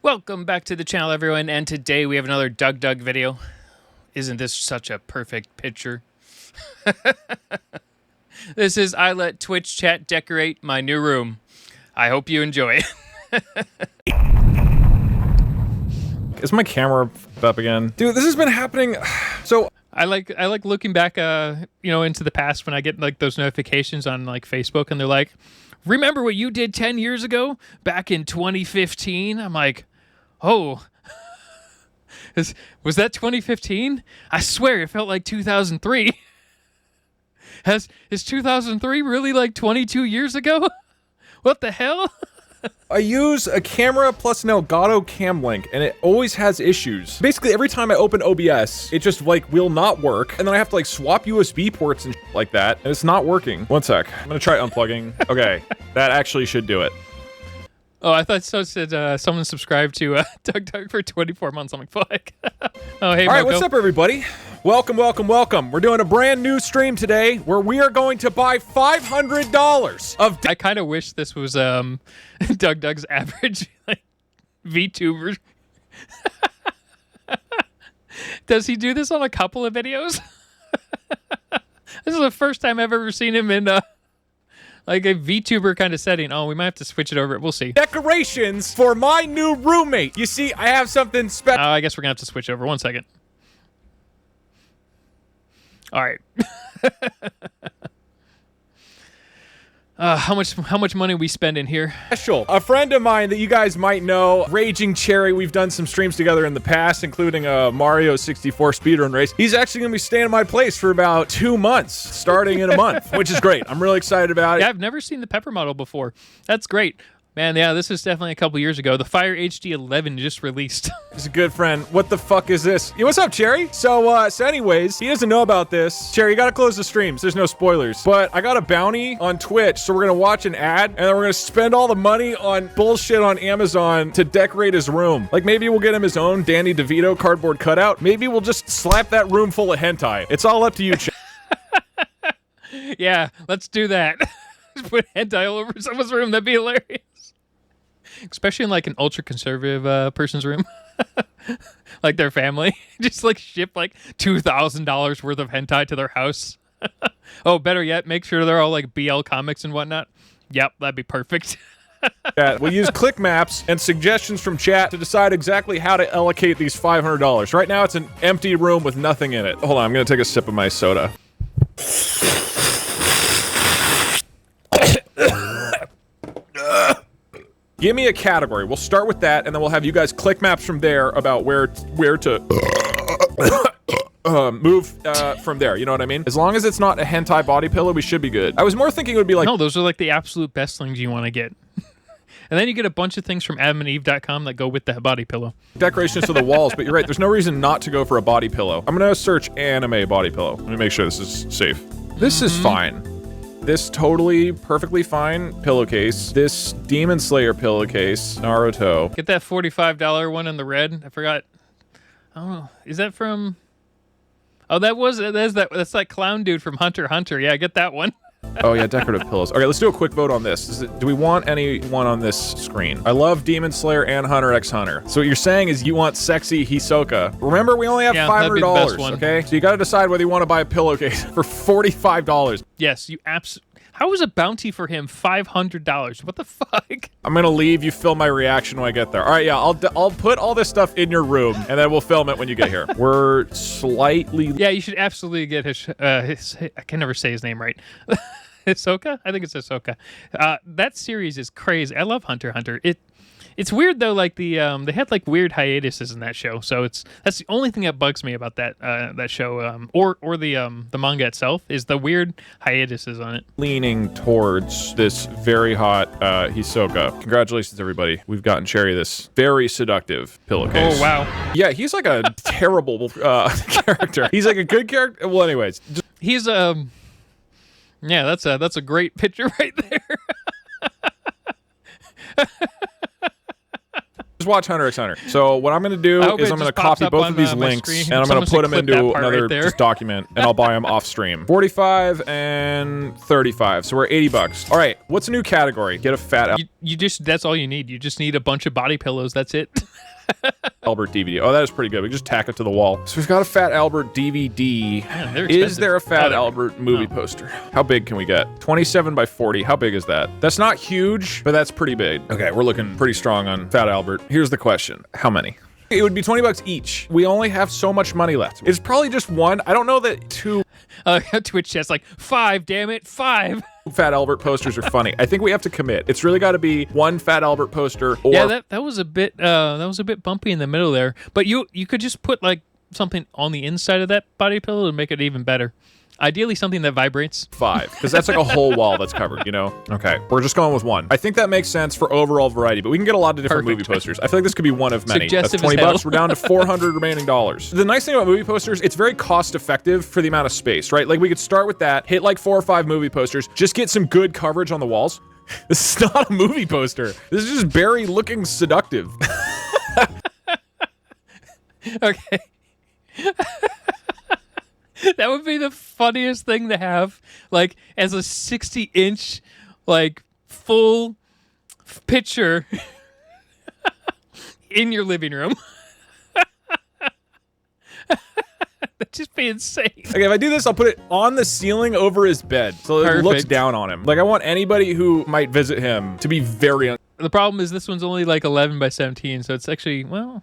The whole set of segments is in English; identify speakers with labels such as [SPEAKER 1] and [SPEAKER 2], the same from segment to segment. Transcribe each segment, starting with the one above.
[SPEAKER 1] Welcome back to the channel, everyone, and today we have another DougDoug video. Isn't this such a perfect picture? This is I let Twitch chat decorate my new room. I hope you enjoy it.
[SPEAKER 2] Is my camera up again? Dude, this has been happening. So
[SPEAKER 1] I like looking back into the past when I get like those notifications on like Facebook and they're like, remember what you did 10 years ago back in 2015? I'm like, oh, was that 2015? I swear it felt like 2003. Is 2003 really like 22 years ago? What the hell?
[SPEAKER 2] I use a camera plus an Elgato cam link, and it always has issues. Basically, every time I open OBS, it just like will not work, and then I have to like swap USB ports and like that, and it's not working. One sec, I'm gonna try unplugging. Okay, that actually should do it.
[SPEAKER 1] Oh, I thought so. Said someone subscribed to DougDoug for 24 months. I'm like, fuck. Oh, hey,
[SPEAKER 2] all right,
[SPEAKER 1] Moko.
[SPEAKER 2] what's up, everybody? Welcome, welcome, welcome. We're doing a brand new stream today where we are going to buy $500 of.
[SPEAKER 1] I kind of wish this was DougDoug's average like VTuber. Does he do this on a couple of videos? This is the first time I've ever seen him in like a VTuber kind of setting. Oh, we might have to switch it over. We'll see.
[SPEAKER 2] Decorations for my new roommate. You see, I have something special.
[SPEAKER 1] I guess we're gonna have to switch over. 1 second. All right. How much money we spend in here?
[SPEAKER 2] A friend of mine that you guys might know, Raging Cherry. We've done some streams together in the past, including a Mario 64 speedrun race. He's actually gonna be staying in my place for about 2 months, starting in a month, which is great. I'm really excited about it.
[SPEAKER 1] Yeah, I've never seen the Pepper model before. That's great. Man, yeah, this is definitely a couple years ago. The Fire HD 11 just released.
[SPEAKER 2] He's a good friend. What the fuck is this? Hey, what's up, Cherry? So anyways, he doesn't know about this. Cherry, you gotta close the streams. There's no spoilers. But I got a bounty on Twitch, so we're gonna watch an ad, and then we're gonna spend all the money on bullshit on Amazon to decorate his room. Like, maybe we'll get him his own Danny DeVito cardboard cutout. Maybe we'll just slap that room full of hentai. It's all up to you, Cherry.
[SPEAKER 1] Yeah, let's do that. Just put hentai all over someone's room. That'd be hilarious. Especially in like an ultra conservative person's room, like their family, just like ship like $2,000 worth of hentai to their house. Oh, better yet, make sure they're all like BL comics and whatnot. Yep, that'd be perfect.
[SPEAKER 2] Yeah, we'll use click maps and suggestions from chat to decide exactly how to allocate these $500. Right now, it's an empty room with nothing in it. Hold on, I'm gonna take a sip of my soda. Give me a category. We'll start with that, and then we'll have you guys click maps from there about where to move from there. You know what I mean? As long as it's not a hentai body pillow, we should be good. I was more thinking it would be like...
[SPEAKER 1] No, those are like the absolute best things you want to get. And then you get a bunch of things from adamandeve.com that go with that body pillow.
[SPEAKER 2] Decorations to the walls, but you're right. There's no reason not to go for a body pillow. I'm gonna search anime body pillow. Let me make sure this is safe. This is fine. This totally perfectly fine pillowcase. This Demon Slayer pillowcase. Naruto.
[SPEAKER 1] Get that $45 one in the red. I forgot. I don't know. Is that from... Oh, that's that clown dude from Hunter x Hunter. Yeah, get that one.
[SPEAKER 2] Oh yeah, decorative pillows. Okay, let's do a quick vote on this. Do we want anyone on this screen? I love Demon Slayer and Hunter x Hunter. So what you're saying is you want sexy Hisoka. Remember, we only have $500, okay? So you gotta decide whether you want to buy a pillowcase for $45.
[SPEAKER 1] Yes, you absolutely... How was a bounty for him $500? What the fuck?
[SPEAKER 2] I'm gonna leave you film my reaction when I get there. All right, yeah, I'll put all this stuff in your room, and then we'll film it when you get here. We're slightly...
[SPEAKER 1] Yeah, you should absolutely get his I can never say his name right. Hisoka? I think it's Hisoka. That series is crazy. I love Hunter x Hunter. It's weird though, like they had like weird hiatuses in that show. So that's the only thing that bugs me about that show, or the manga itself, is the weird hiatuses on it.
[SPEAKER 2] Leaning towards this very hot Hisoka. Congratulations, everybody. We've gotten Cherry this very seductive pillowcase.
[SPEAKER 1] Oh wow.
[SPEAKER 2] Yeah, he's like a terrible character. He's like a good character. Well, anyways,
[SPEAKER 1] he's yeah, that's a great picture right there.
[SPEAKER 2] Just watch Hunter x Hunter. So what I'm going to do is I'm going to copy both of these links and I'm going to put them into another just document and I'll buy them off stream. 45 and 35. So we're $80. All right. What's a new category? Get a fat...
[SPEAKER 1] You just, that's all you need. You just need a bunch of body pillows. That's it.
[SPEAKER 2] Albert DVD. Oh, that is pretty good. We can just tack it to the wall. So we've got a Fat Albert DVD.
[SPEAKER 1] Man,
[SPEAKER 2] is there a Fat Albert movie poster? How big can we get? 27 by 40. How big is that? That's not huge, but that's pretty big. Okay, we're looking pretty strong on Fat Albert. Here's the question. How many? It would be $20 each. We only have so much money left. It's probably just one. I don't know that two...
[SPEAKER 1] Twitch chat's like, 5, damn it, 5.
[SPEAKER 2] Fat Albert posters are funny. I think we have to commit. It's really got to be one Fat Albert poster. Or
[SPEAKER 1] yeah, that was a bit bumpy in the middle there. But you could just put like something on the inside of that body pillow to make it even better. Ideally, something that vibrates. 5, because that's like a whole wall that's covered, you know? Okay, we're just going with one. I think that makes sense for overall variety, but we can get a lot of different movie posters. I feel like this could be one of many. Suggestive
[SPEAKER 2] that's $20. We're down to $400 remaining dollars. The nice thing about movie posters, it's very cost effective for the amount of space, right? Like we could start with that, hit like 4 or 5 movie posters, just get some good coverage on the walls. This is not a movie poster. This is just Barry looking seductive.
[SPEAKER 1] Okay. That would be the funniest thing to have, like, as a 60-inch, like, full picture in your living room. That'd just be insane.
[SPEAKER 2] Okay, if I do this, I'll put it on the ceiling over his bed, so it looks down on him. Like, I want anybody who might visit him to be very...
[SPEAKER 1] The problem is this one's only, like, 11 by 17, so it's actually, well...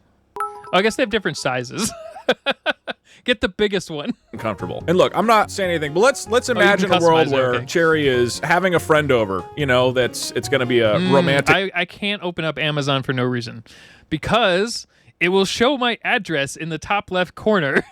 [SPEAKER 1] I guess they have different sizes. Get the biggest one.
[SPEAKER 2] Uncomfortable. And look, I'm not saying anything, but let's imagine a world where Cherry is having a friend over. You know, it's going to be a romantic.
[SPEAKER 1] I can't open up Amazon for no reason, because it will show my address in the top left corner.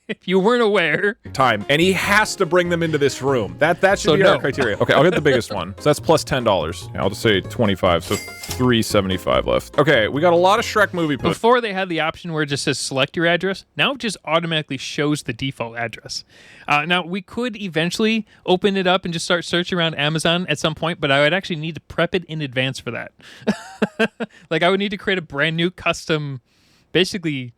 [SPEAKER 1] If you weren't aware.
[SPEAKER 2] Time. And he has to bring them into this room. That should be our criteria. Okay, I'll get the biggest one. So that's plus $10. Yeah, I'll just say 25, so $3.75 left. Okay, we got a lot of Shrek movie posters.
[SPEAKER 1] Before they had the option where it just says select your address, now it just automatically shows the default address. Now, we could eventually open it up and just start searching around Amazon at some point, but I would actually need to prep it in advance for that. Like, I would need to create a brand new custom, basically...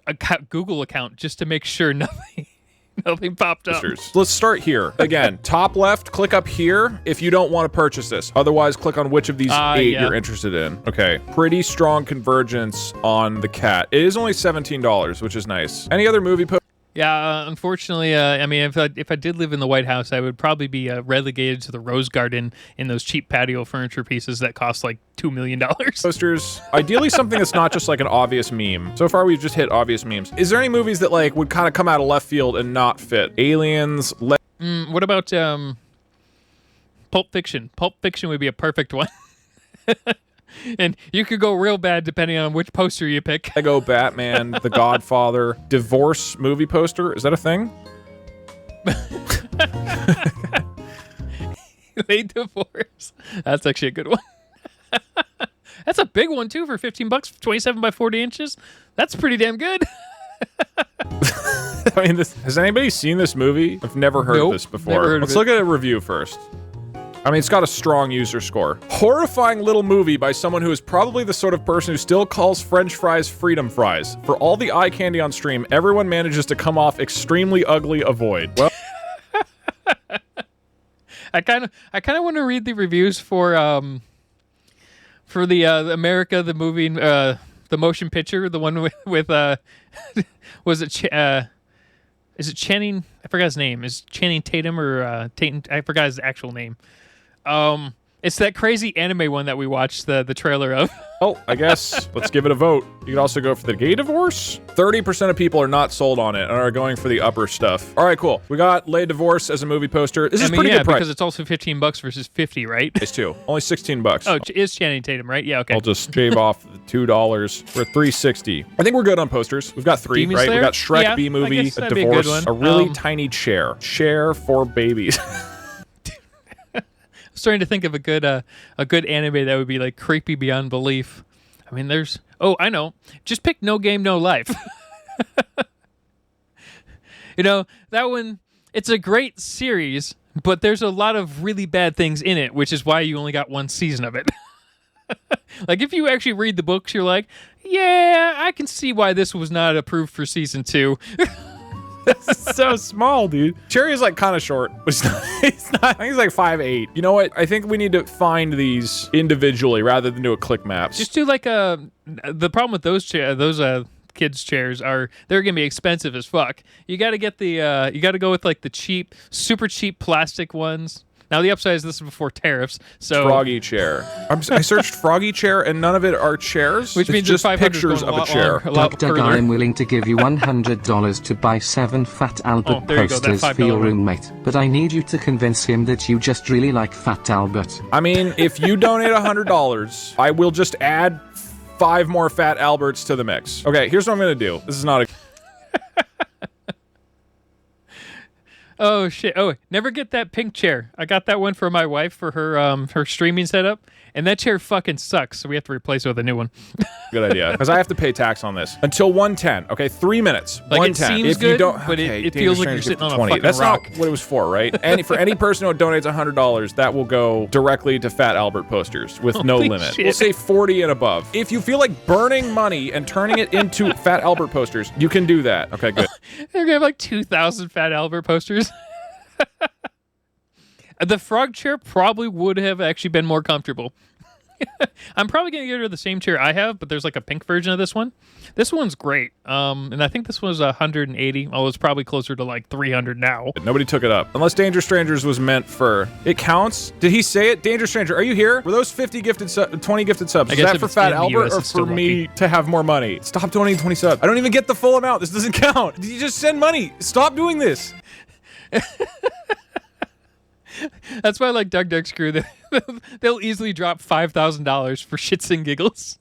[SPEAKER 1] a Google account just to make sure nothing popped up.
[SPEAKER 2] Let's start here. Again, top left, click up here if you don't want to purchase this. Otherwise, click on which of these 8 you're interested in. Okay, pretty strong convergence on the cat. It is only $17, which is nice. Any other movie posters?
[SPEAKER 1] Yeah, unfortunately, I mean, if I did live in the White House, I would probably be relegated to the Rose Garden in those cheap patio furniture pieces that cost like $2 million.
[SPEAKER 2] Posters, ideally something that's not just like an obvious meme. So far, we've just hit obvious memes. Is there any movies that like would kind of come out of left field and not fit? Aliens.
[SPEAKER 1] What about Pulp Fiction? Pulp Fiction would be a perfect one. And you could go real bad depending on which poster you pick.
[SPEAKER 2] Lego Batman, The Godfather, divorce movie poster. Is that a thing?
[SPEAKER 1] They divorce. That's actually a good one. That's a big one too for $15, 27 by 40 inches. That's pretty damn good.
[SPEAKER 2] I mean, has anybody seen this movie? I've never heard of this before. Let's look at a review first. I mean, it's got a strong user score. Horrifying little movie by someone who is probably the sort of person who still calls French fries freedom fries. For all the eye candy on stream, everyone manages to come off extremely ugly. Avoid. Well,
[SPEAKER 1] I kind of want to read the reviews for the America the movie the motion picture, the one with was it is it Channing? I forgot his name. Is Channing Tatum or Tatum? I forgot his actual name. It's that crazy anime one that we watched the trailer of.
[SPEAKER 2] Oh, I guess let's give it a vote. You could also go for the gay divorce. 30% of people are not sold on it and are going for the upper stuff. All right, cool. We got Les Divorce as a movie poster. This is pretty good price.
[SPEAKER 1] Because it's also $15 versus $50, right?
[SPEAKER 2] It's too. Only $16.
[SPEAKER 1] Oh, it is Channing Tatum, right? Yeah, okay.
[SPEAKER 2] I'll just shave off the $2 for $3.60. I think we're good on posters. We've got 3, right? We got Shrek, B movie, a divorce, a really tiny chair. Chair for babies.
[SPEAKER 1] I was starting to think of a good anime that would be like creepy beyond belief. I mean, there's... Oh, I know. Just pick No Game, No Life. You know, that one, it's a great series, but there's a lot of really bad things in it, which is why you only got one season of it. Like, if you actually read the books, you're like, yeah, I can see why this was not approved for season 2.
[SPEAKER 2] So small, dude. Cherry is like kind of short, but he's not. I think he's like 5'8". You know what? I think we need to find these individually rather than do a click maps.
[SPEAKER 1] Just do like the problem with those kids' chairs are they're gonna be expensive as fuck. You got to get the you got to go with like the cheap, super cheap plastic ones. Now the upside is this is before tariffs, so
[SPEAKER 2] Froggy chair. I searched Froggy chair and none of it are chairs.
[SPEAKER 1] Which means
[SPEAKER 2] just
[SPEAKER 1] 500
[SPEAKER 2] pictures of a chair.
[SPEAKER 3] DougDoug, I am willing to give you $100 to buy 7 Fat Albert
[SPEAKER 1] there you go, that
[SPEAKER 3] posters for
[SPEAKER 1] $5
[SPEAKER 3] your
[SPEAKER 1] one.
[SPEAKER 3] roommate, but I need you to convince him that you just really like Fat Albert.
[SPEAKER 2] I mean, if you donate $100, I will just add 5 more Fat Alberts to the mix. Okay, here's what I'm gonna do. This is not a.
[SPEAKER 1] Oh shit! Oh, never get that pink chair. I got that one for my wife for her streaming setup, and that chair fucking sucks. So we have to replace it with a new one.
[SPEAKER 2] Good idea, because I have to pay tax on this until 1:10. Okay, 3 minutes.
[SPEAKER 1] Like,
[SPEAKER 2] 1:10.
[SPEAKER 1] it seems
[SPEAKER 2] if
[SPEAKER 1] good,
[SPEAKER 2] you don't,
[SPEAKER 1] but
[SPEAKER 2] okay,
[SPEAKER 1] it feels like you're sitting on a
[SPEAKER 2] 20.
[SPEAKER 1] fucking
[SPEAKER 2] That's
[SPEAKER 1] rock.
[SPEAKER 2] not what it was for, right? And for any person who donates $100, that will go directly to Fat Albert posters with no
[SPEAKER 1] Holy
[SPEAKER 2] limit.
[SPEAKER 1] shit.
[SPEAKER 2] We'll say 40 and above. If you feel like burning money and turning it into Fat Albert posters, you can do that. Okay, good.
[SPEAKER 1] They're gonna have like 2,000 Fat Albert posters. The frog chair probably would have actually been more comfortable. I'm probably gonna get rid of the same chair I have, but there's like a pink version of this one. This one's great, and I think this was 180. Although it's probably closer to like 300 now.
[SPEAKER 2] Nobody took it up. Unless Danger Strangers was meant for... It counts? Did he say it? Danger Stranger, are you here? Were those 20 gifted subs?
[SPEAKER 1] I
[SPEAKER 2] Is
[SPEAKER 1] guess
[SPEAKER 2] that
[SPEAKER 1] if
[SPEAKER 2] for
[SPEAKER 1] it's
[SPEAKER 2] Fat
[SPEAKER 1] in the
[SPEAKER 2] Albert
[SPEAKER 1] US,
[SPEAKER 2] or
[SPEAKER 1] it's still
[SPEAKER 2] for me to have more money? Stop donating 20 subs. I don't even get the full amount. This doesn't count. You just send money. Stop doing this.
[SPEAKER 1] That's why I like DougDoug's crew. They'll easily drop $5,000 for shits and giggles.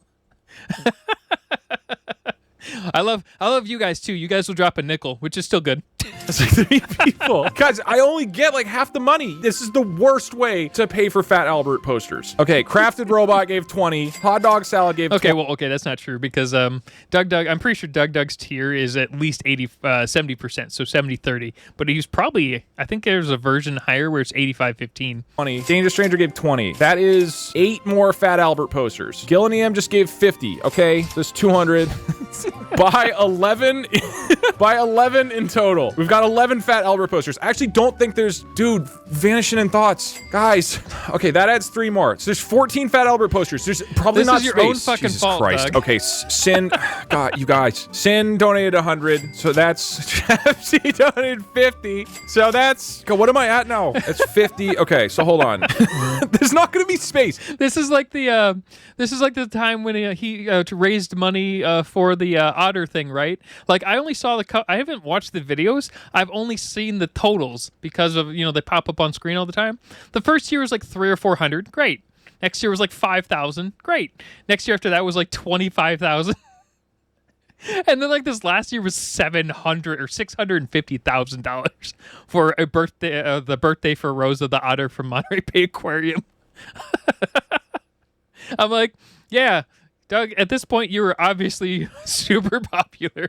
[SPEAKER 1] I love you guys too. You guys will drop a nickel, which is still good.
[SPEAKER 2] It's like 3 people. Guys, I only get like half the money. This is the worst way to pay for Fat Albert posters. Okay, Crafted Robot gave 20. Hot Dog Salad gave 20.
[SPEAKER 1] Okay, well, okay, that's not true because DougDoug, I'm pretty sure DougDoug's tier is at least 70%, so 70-30. But he's probably, I think there's a version higher where it's 85-15.
[SPEAKER 2] 20. Danger Stranger gave 20. That is 8 more Fat Albert posters. Gil and EM just gave 50. Okay, there's 200. By 11, by 11 in total. We've got 11 Fat Albert posters. I actually don't think there's, dude, vanishing in thoughts. Guys, okay, that adds 3 more. So there's 14 Fat Albert posters. There's probably
[SPEAKER 1] This
[SPEAKER 2] not
[SPEAKER 1] is your
[SPEAKER 2] space.
[SPEAKER 1] own fucking
[SPEAKER 2] Jesus
[SPEAKER 1] fault,
[SPEAKER 2] Christ.
[SPEAKER 1] Doug.
[SPEAKER 2] Okay, Sin, God, you guys. Sin donated 100, so that's, she donated 50. So that's, God, what am I at now? It's 50. Okay, so hold on. There's not gonna be space.
[SPEAKER 1] This is like the time when he raised money for the otter thing, right? Like I only saw I haven't watched the videos. I've only seen the totals because of they pop up on screen all the time. The first year was like 300 or 400, great. Next year was like 5,000, great. Next year after that was like 25,000. And then like this last year was $700 or $650,000 for a birthday, the birthday for Rosa the otter from Monterey Bay Aquarium. I'm like, yeah, Doug, at this point, you're obviously super popular.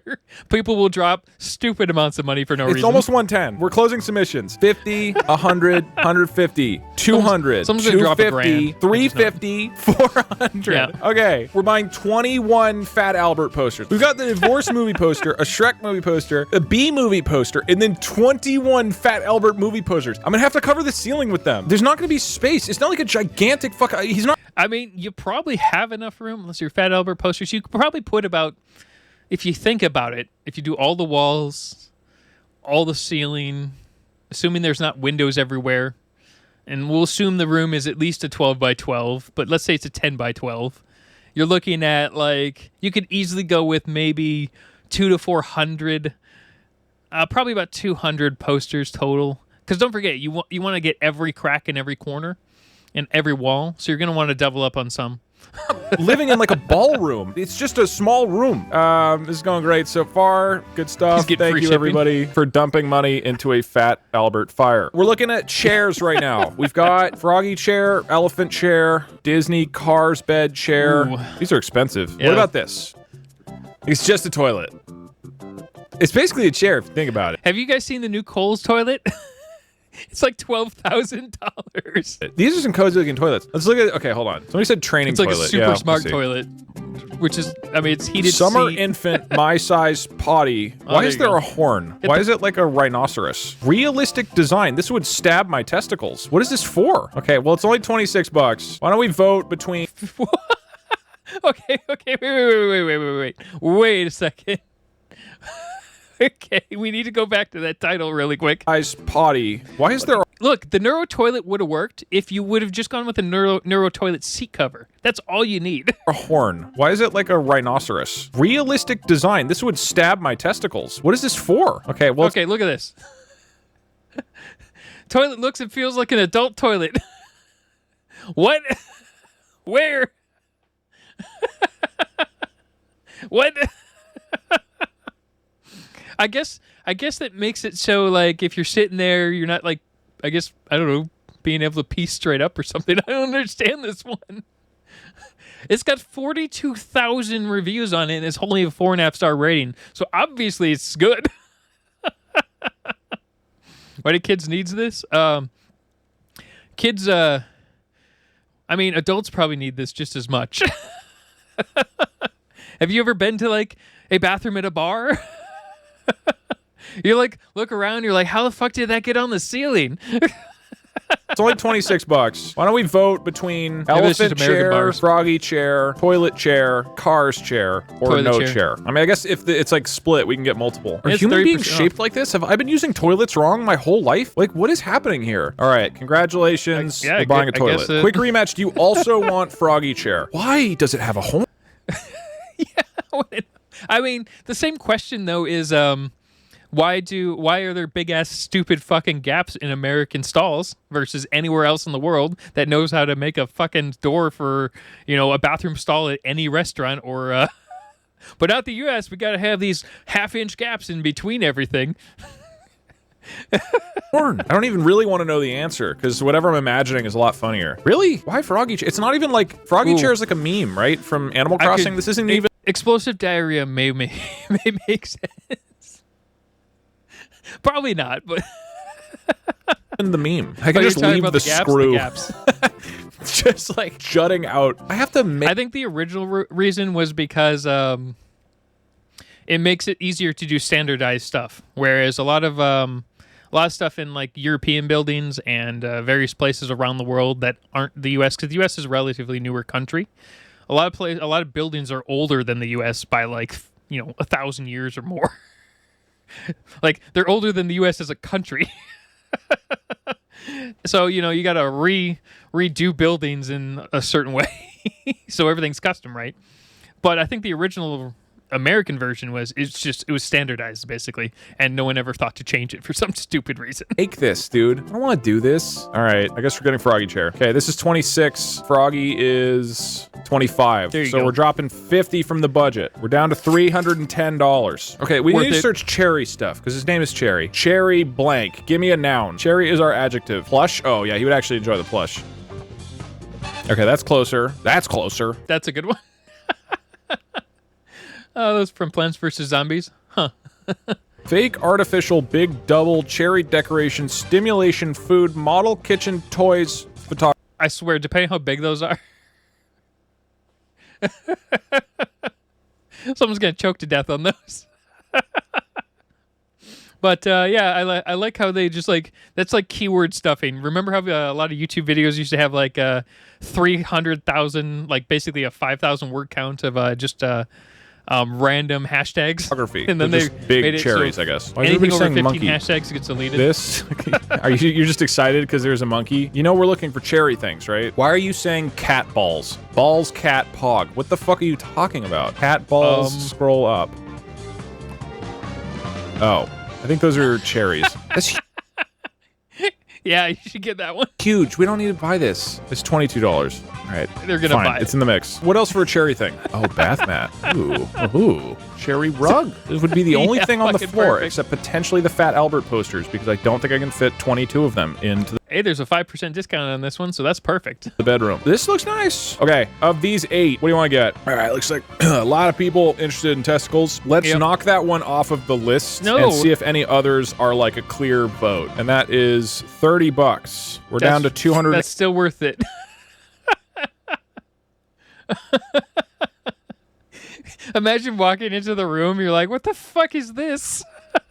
[SPEAKER 1] People will drop stupid amounts of money for no reason.
[SPEAKER 2] It's almost 110. We're closing submissions. 50, 100, 150, 200,
[SPEAKER 1] Someone's gonna drop a
[SPEAKER 2] 250,
[SPEAKER 1] grand.
[SPEAKER 2] 350, 400.
[SPEAKER 1] Yeah.
[SPEAKER 2] Okay, we're buying 21 Fat Albert posters. We've got the Divorce movie poster, a Shrek movie poster, a Bee movie poster, and then 21 Fat Albert movie posters. I'm gonna have to cover the ceiling with them. There's not gonna be space. It's not like a gigantic he's not.
[SPEAKER 1] I mean, you probably have enough room, unless you're Fat Albert posters. You could probably put about, if you think about it, if you do all the walls, all the ceiling, assuming there's not windows everywhere, and we'll assume the room is at least a 12 by 12, but let's say it's a 10 by 12. You're looking at like, you could easily go with maybe 200 to 400, probably about 200 posters total. Because don't forget, you want to get every crack in every corner and every wall, so you're going to want to double up on some.
[SPEAKER 2] Living in like a ballroom. It's just a small room. This is going great so far. Good stuff.
[SPEAKER 1] getting
[SPEAKER 2] Thank
[SPEAKER 1] free
[SPEAKER 2] you
[SPEAKER 1] shipping.
[SPEAKER 2] everybody for dumping money into a Fat Albert fire. We're looking at chairs right now. We've got Froggy chair, elephant chair, Disney Cars bed chair.
[SPEAKER 1] Ooh.
[SPEAKER 2] These are expensive.
[SPEAKER 1] Yeah.
[SPEAKER 2] What about this? It's just a toilet. It's basically a chair if you think about it.
[SPEAKER 1] Have you guys seen the new Kohl's toilet? It's like $12,000.
[SPEAKER 2] These are some cozy looking toilets. Let's look at. Okay, hold on. Somebody said training
[SPEAKER 1] It's like
[SPEAKER 2] toilet.
[SPEAKER 1] a super
[SPEAKER 2] Yeah,
[SPEAKER 1] smart
[SPEAKER 2] let's see.
[SPEAKER 1] toilet, which is, I mean, it's heated
[SPEAKER 2] Summer
[SPEAKER 1] seat.
[SPEAKER 2] infant my size potty. Why
[SPEAKER 1] there
[SPEAKER 2] is
[SPEAKER 1] you
[SPEAKER 2] there
[SPEAKER 1] go.
[SPEAKER 2] a horn? Why is it like a rhinoceros? Realistic design. This would stab my testicles. What is this for? Okay, well it's only 26 bucks. Why don't we vote between
[SPEAKER 1] Okay, wait a second. Okay, we need to go back to that title really quick.
[SPEAKER 2] size potty? Why is there
[SPEAKER 1] Look, the Neuro Toilet would have worked if you would have just gone with a Neuro Toilet seat cover. That's all you need.
[SPEAKER 2] a horn? Why is it like a rhinoceros? Realistic design. This would stab my testicles. What is this for? Okay, well
[SPEAKER 1] Okay, look at this. Toilet looks and feels like an adult toilet. What? Where? What? I guess that makes it so like if you're sitting there, you're not like, I guess, I don't know, being able to pee straight up or something. I don't understand this one. It's got 42,000 reviews on it and it's only a 4.5-star rating. So obviously it's good. Why do kids needs this? Kids, I mean, adults probably need this just as much. Have you ever been to like a bathroom at a bar? You're like, look around, you're like, how the fuck did that get on the ceiling?
[SPEAKER 2] it's only 26 bucks. Why don't we vote between
[SPEAKER 1] Maybe it's just
[SPEAKER 2] elephant
[SPEAKER 1] American
[SPEAKER 2] chair,
[SPEAKER 1] bars.
[SPEAKER 2] froggy chair, toilet chair, cars chair, or
[SPEAKER 1] Toilet
[SPEAKER 2] no
[SPEAKER 1] chair.
[SPEAKER 2] chair? I mean, I guess if it's like split, we can get multiple. Are
[SPEAKER 1] It's
[SPEAKER 2] human
[SPEAKER 1] 30%
[SPEAKER 2] beings
[SPEAKER 1] off.
[SPEAKER 2] shaped like this? Have I been using toilets wrong my whole life? Like, what is happening here? All right, congratulations.
[SPEAKER 1] Yeah,
[SPEAKER 2] You're buying a
[SPEAKER 1] I guess,
[SPEAKER 2] toilet. Quick rematch. Do you also want froggy chair? Why does it have a horn?
[SPEAKER 1] I mean, the same question though is, why are there big ass stupid fucking gaps in American stalls versus anywhere else in the world that knows how to make a fucking door for, a bathroom stall at any restaurant or but out the US we got to have these half-inch gaps in between everything.
[SPEAKER 2] Horn. I don't even really want to know the answer because whatever I'm imagining is a lot funnier. Really? Why froggy chair? It's not even like froggy
[SPEAKER 1] Ooh.
[SPEAKER 2] chair is like a meme, right? From Animal Crossing. This isn't even
[SPEAKER 1] Explosive diarrhea may make sense. Probably not, but
[SPEAKER 2] in the meme. I
[SPEAKER 1] but
[SPEAKER 2] can
[SPEAKER 1] you're
[SPEAKER 2] just
[SPEAKER 1] talking
[SPEAKER 2] leave
[SPEAKER 1] about
[SPEAKER 2] the
[SPEAKER 1] gaps,
[SPEAKER 2] screw
[SPEAKER 1] gaps.
[SPEAKER 2] just like jutting out. I have to make
[SPEAKER 1] I think the original reason was because it makes it easier to do standardized stuff, whereas a lot of stuff in like European buildings and various places around the world that aren't the U.S. because the U.S. is a relatively newer country. A lot of buildings are older than the U.S. by like 1,000 years or more. Like they're older than the U.S. as a country. So you got to redo buildings in a certain way, so everything's custom, right? But I think the original American version was standardized basically, and no one ever thought to change it for some stupid reason.
[SPEAKER 2] Take this, dude. I don't want to do this. All right, I guess we're getting froggy chair. Okay, this is 26. Froggy is 25.
[SPEAKER 1] There you
[SPEAKER 2] so
[SPEAKER 1] go.
[SPEAKER 2] we're dropping 50 from the budget. We're down to $310. Okay, we
[SPEAKER 1] Worth
[SPEAKER 2] need to
[SPEAKER 1] it.
[SPEAKER 2] search Cherry stuff because his name is Cherry. Cherry blank. Give me a noun. Cherry is our adjective. Plush. Oh yeah, he would actually enjoy the plush. Okay, that's closer. That's closer.
[SPEAKER 1] That's a good one. Oh, those from Plants vs. Zombies? Huh.
[SPEAKER 2] Fake artificial big double cherry decoration stimulation food model kitchen toys photography.
[SPEAKER 1] I swear, depending how big those are, someone's gonna choke to death on those. But yeah, I like how they just like that's like keyword stuffing. Remember how a lot of YouTube videos used to have like 300,000, like basically a 5,000 word count of just random hashtags, and then
[SPEAKER 2] They're
[SPEAKER 1] they
[SPEAKER 2] just big
[SPEAKER 1] made it
[SPEAKER 2] cherries,
[SPEAKER 1] so
[SPEAKER 2] I guess. Why is
[SPEAKER 1] anything
[SPEAKER 2] everybody
[SPEAKER 1] over
[SPEAKER 2] saying
[SPEAKER 1] 15
[SPEAKER 2] monkey?
[SPEAKER 1] hashtags gets deleted.
[SPEAKER 2] This? You're just excited because there's a monkey? You know we're looking for cherry things, right? Why are you saying cat balls? Balls, cat, pog. What the fuck are you talking about? Cat balls, scroll up. Oh, I think those are cherries. That's
[SPEAKER 1] Yeah, you should get that one.
[SPEAKER 2] huge. We don't need to buy this. It's $22. All right.
[SPEAKER 1] They're gonna
[SPEAKER 2] Fine.
[SPEAKER 1] buy it.
[SPEAKER 2] It's in the mix. What else for a cherry thing? Oh, bath mat. Ooh. Cherry rug. This would be the only
[SPEAKER 1] Yeah,
[SPEAKER 2] thing on the
[SPEAKER 1] fucking
[SPEAKER 2] floor,
[SPEAKER 1] perfect.
[SPEAKER 2] except potentially the Fat Albert posters, because I don't think I can fit 22 of them into the
[SPEAKER 1] Hey, there's a 5% discount on this one, so that's perfect.
[SPEAKER 2] The bedroom. This looks nice. Okay, of these 8, what do you want to get? All right, looks like a lot of people interested in testicles. Let's knock that one off of the list and see if any others are like a clear vote. And that is $30. We're down to 200.
[SPEAKER 1] That's still worth it. Imagine walking into the room, you're like, what the fuck is this?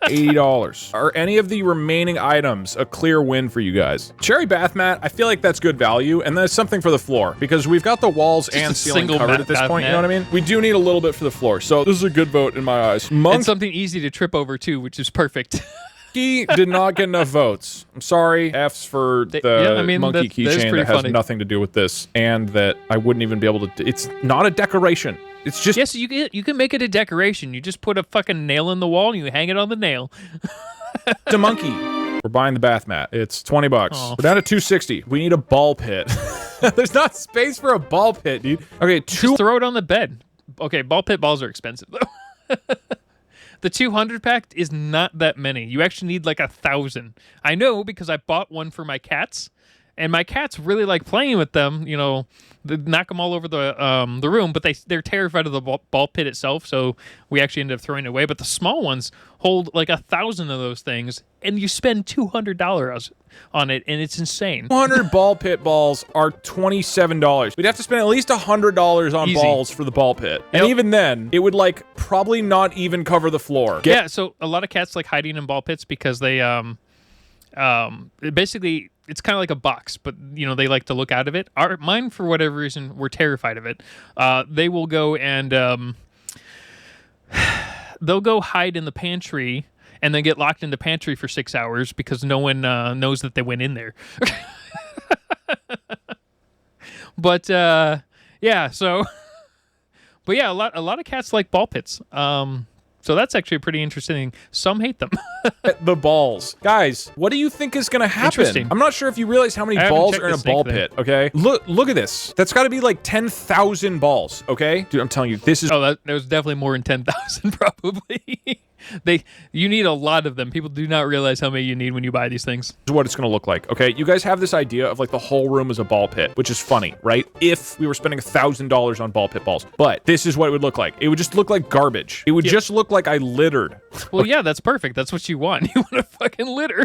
[SPEAKER 2] $80. Are any of the remaining items a clear win for you guys? Cherry bath mat, I feel like that's good value, and that's something for the floor, because we've got the walls and ceiling covered at this point, you know what I mean? We do need a little bit for the floor, so this is a good vote in my eyes.
[SPEAKER 1] And something easy to trip over, too, which is perfect.
[SPEAKER 2] Monkey did not get enough votes. I'm sorry. F's for the monkey keychain that has nothing to do with this, and that I wouldn't even be able to... It's not a decoration. It's just...
[SPEAKER 1] Yes, you can make it a decoration. You just put a fucking nail in the wall and you hang it on the nail.
[SPEAKER 2] It's a monkey. We're buying the bath mat. It's $20. We're down to 260. We need a ball pit. There's not space for a ball pit, dude. Okay,
[SPEAKER 1] just throw it on the bed. Okay, ball pit balls are expensive, though. The 200 pack is not that many. You actually need like 1,000. I know because I bought one for my cats, and my cats really like playing with them. You know, they knock them all over the room, but they're terrified of the ball pit itself. So we actually ended up throwing it away. But the small ones hold like 1,000 of those things, and you spend $200 on it, and it's insane.
[SPEAKER 2] 200 ball pit balls are $27. We'd have to spend at least $100 on balls for the ball pit. And even then, it would like probably not even cover the floor.
[SPEAKER 1] Yeah, so a lot of cats like hiding in ball pits because they basically it's kind of like a box, but you know they like to look out of it. Mine, for whatever reason, were terrified of it. They will go and they'll go hide in the pantry and then get locked in the pantry for 6 hours because no one knows that they went in there. But yeah, so but yeah, a lot of cats like ball pits. So that's actually pretty interesting. Some hate them.
[SPEAKER 2] The balls. Guys, what do you think is going to happen? I'm not sure if you realize how many balls are in a ball pit, okay? Look at this. That's got to be like 10,000 balls, okay? Dude, I'm telling you, this is...
[SPEAKER 1] Oh, that was definitely more than 10,000 probably. You need a lot of them. People do not realize how many you need when you buy these things.
[SPEAKER 2] This is what it's going to look like, okay? You guys have this idea of like the whole room is a ball pit, which is funny, right? If we were spending $1,000 on ball pit balls. But this is what it would look like. It would just look like garbage. It would just look like I littered.
[SPEAKER 1] Well, yeah, that's perfect. That's what you want. You want to fucking litter.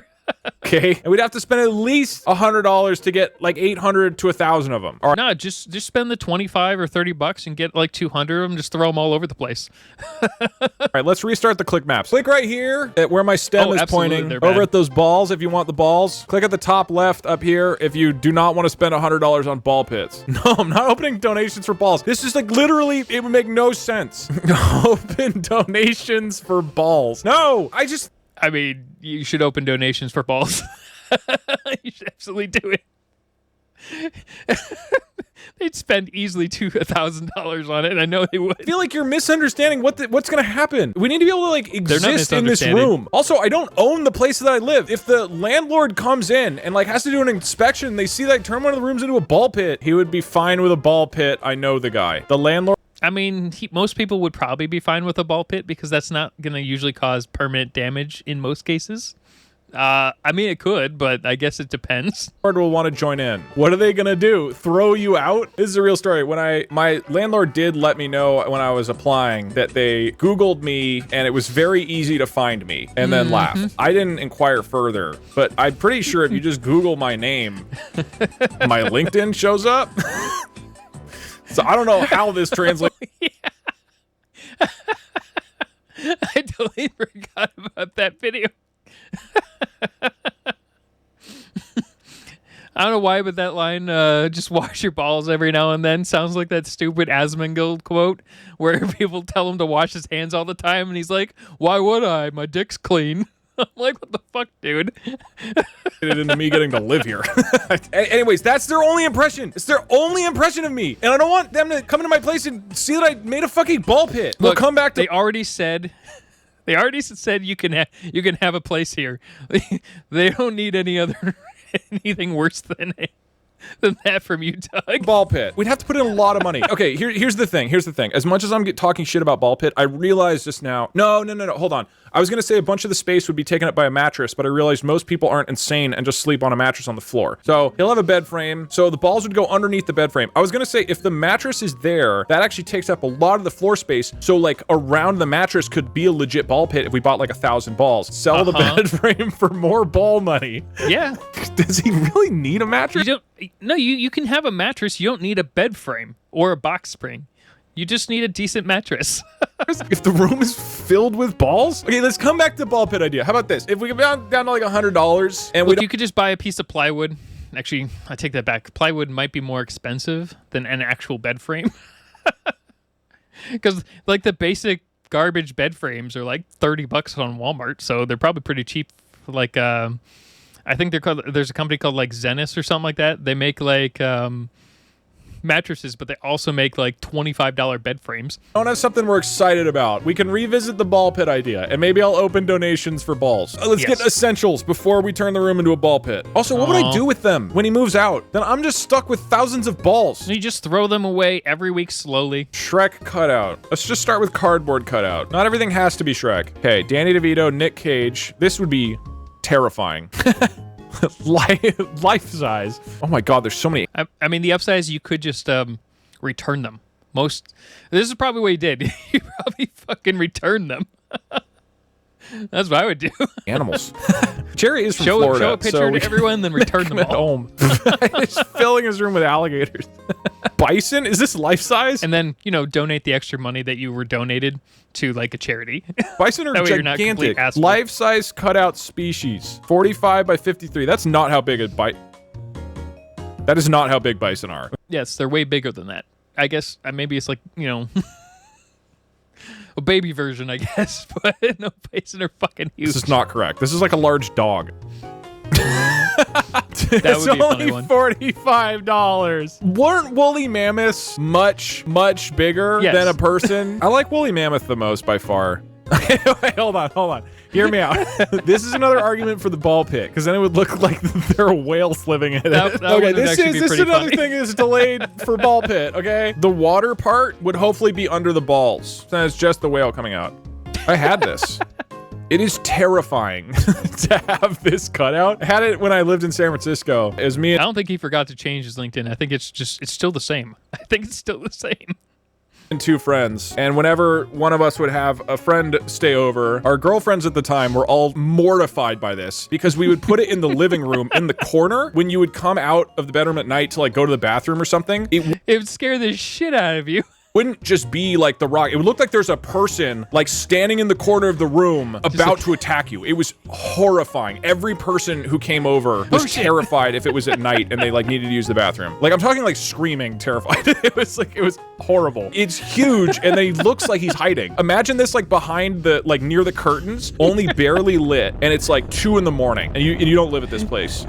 [SPEAKER 2] Okay, and we'd have to spend at least $100 to get like 800 to 1,000 of them.
[SPEAKER 1] Or no, just spend the 25 or $30 and get like 200 of them. Just throw them all over the place.
[SPEAKER 2] All right, let's restart the click maps. Click right here at where my stem is pointing over at those balls if you want the balls. Click at the top left up here if you do not want to spend $100 on ball pits. No, I'm not opening donations for balls. This is like literally, it would make no sense. Open donations for balls. No,
[SPEAKER 1] I mean, you should open donations for balls. You should absolutely do it. They'd spend easily $1,000 on it, and I know they would.
[SPEAKER 2] I feel like you're misunderstanding what's going to happen. We need to be able to like exist in this room. Also, I don't own the place that I live. If the landlord comes in and like has to do an inspection, they see like turn one of the rooms into a ball pit, he would be fine with a ball pit. I know the guy. The landlord.
[SPEAKER 1] I mean, most people would probably be fine with a ball pit because that's not going to usually cause permanent damage in most cases. I mean, it could, but I guess it depends.
[SPEAKER 2] Will want to join in. What are they going to do? Throw you out? This is a real story. My landlord did let me know when I was applying that they Googled me and it was very easy to find me and then laughed. I didn't inquire further, but I'm pretty sure if you just Google my name, my LinkedIn shows up. So I don't know how this translates.
[SPEAKER 1] I totally forgot about that video. I don't know why, but that line, just wash your balls every now and then, sounds like that stupid Asmongold quote where people tell him to wash his hands all the time, and he's like, why would I? My dick's clean. I'm like, what the fuck, dude?
[SPEAKER 2] It into me getting to live here. Anyways, that's their only impression. It's their only impression of me. And I don't want them to come into my place and see that I made a fucking ball pit. Look, we'll come back to...
[SPEAKER 1] They already said you can have a place here. They don't need anything worse than than that from you, Doug.
[SPEAKER 2] Ball pit. We'd have to put in a lot of money. Okay, here's the thing. Here's the thing. As much as I'm talking shit about ball pit, I realized just now. No. Hold on. I was gonna say a bunch of the space would be taken up by a mattress, but I realized most people aren't insane and just sleep on a mattress on the floor. So he'll have a bed frame. So the balls would go underneath the bed frame. I was gonna say if the mattress is there, that actually takes up a lot of the floor space. So like around the mattress could be a legit ball pit if we bought like 1,000 balls. Sell the bed frame for more ball money.
[SPEAKER 1] Yeah.
[SPEAKER 2] Does he really need a mattress?
[SPEAKER 1] You can have a mattress. You don't need a bed frame or a box spring. You just need a decent mattress.
[SPEAKER 2] If the room is filled with balls? Okay, let's come back to the ball pit idea. How about this? If we go down to like $100 and
[SPEAKER 1] you could just buy a piece of plywood. Actually, I take that back. Plywood might be more expensive than an actual bed frame. Because like the basic garbage bed frames are like $30 on Walmart, so they're probably pretty cheap. Like I think there's a company called like Zenith or something like that. They make like mattresses, but they also make like $25 bed frames.
[SPEAKER 2] I don't have something we're excited about. We can revisit the ball pit idea, and maybe I'll open donations for balls. Let's get essentials before we turn the room into a ball pit. Also, what would I do with them when he moves out? Then I'm just stuck with thousands of balls.
[SPEAKER 1] You just throw them away every week slowly.
[SPEAKER 2] Shrek cutout. Let's just start with cardboard cutout. Not everything has to be Shrek. Okay, Danny DeVito, Nick Cage. This would be terrifying. Life size. Oh my god, there's so many.
[SPEAKER 1] I mean, the upsize, you could just return them. This is probably what he did. He probably fucking returned them. That's what I would do.
[SPEAKER 2] Animals. Jerry is from Florida.
[SPEAKER 1] Show a picture to everyone, then return them all.
[SPEAKER 2] Home. He's filling his room with alligators. Bison? Is this life size?
[SPEAKER 1] And then, donate the extra money that you were donated to like a charity.
[SPEAKER 2] Bison are gigantic. Life-size cutout species. 45 by 53. That's not how big that is not how big bison are.
[SPEAKER 1] Yes, they're way bigger than that. I guess maybe it's like, a baby version, I guess, but no, bison are fucking huge.
[SPEAKER 2] This is not correct. This is like a large dog.
[SPEAKER 1] That would be a funny one.
[SPEAKER 2] $45. Weren't woolly mammoths much bigger than a person? I like woolly mammoth the most by far. Wait, hold on. Hear me out. This is another argument for the ball pit, because then it would look like there are whales living in it. Okay, this is another thing is delayed for ball pit, okay? The water part would hopefully be under the balls. Then it's just the whale coming out. I had this. It is terrifying to have this cutout. I had it when I lived in San Francisco. It was me and
[SPEAKER 1] I don't think he forgot to change his LinkedIn. I think it's still the same. I think it's still the same.
[SPEAKER 2] And two friends, and whenever one of us would have a friend stay over, our girlfriends at the time were all mortified by this, because we would put it in the living room in the corner. When you would come out of the bedroom at night to like go to the bathroom or something,
[SPEAKER 1] it would scare the shit out of you.
[SPEAKER 2] Wouldn't just be like The Rock. It would look like there's a person like standing in the corner of the room about to attack you. It was horrifying. Every person who came over was terrified if it was at night and they like needed to use the bathroom. Like I'm talking like screaming terrified. It was horrible. It's huge and then he looks like he's hiding. Imagine this like behind the like near the curtains, only barely lit, and it's like 2 in the morning and you don't live at this place.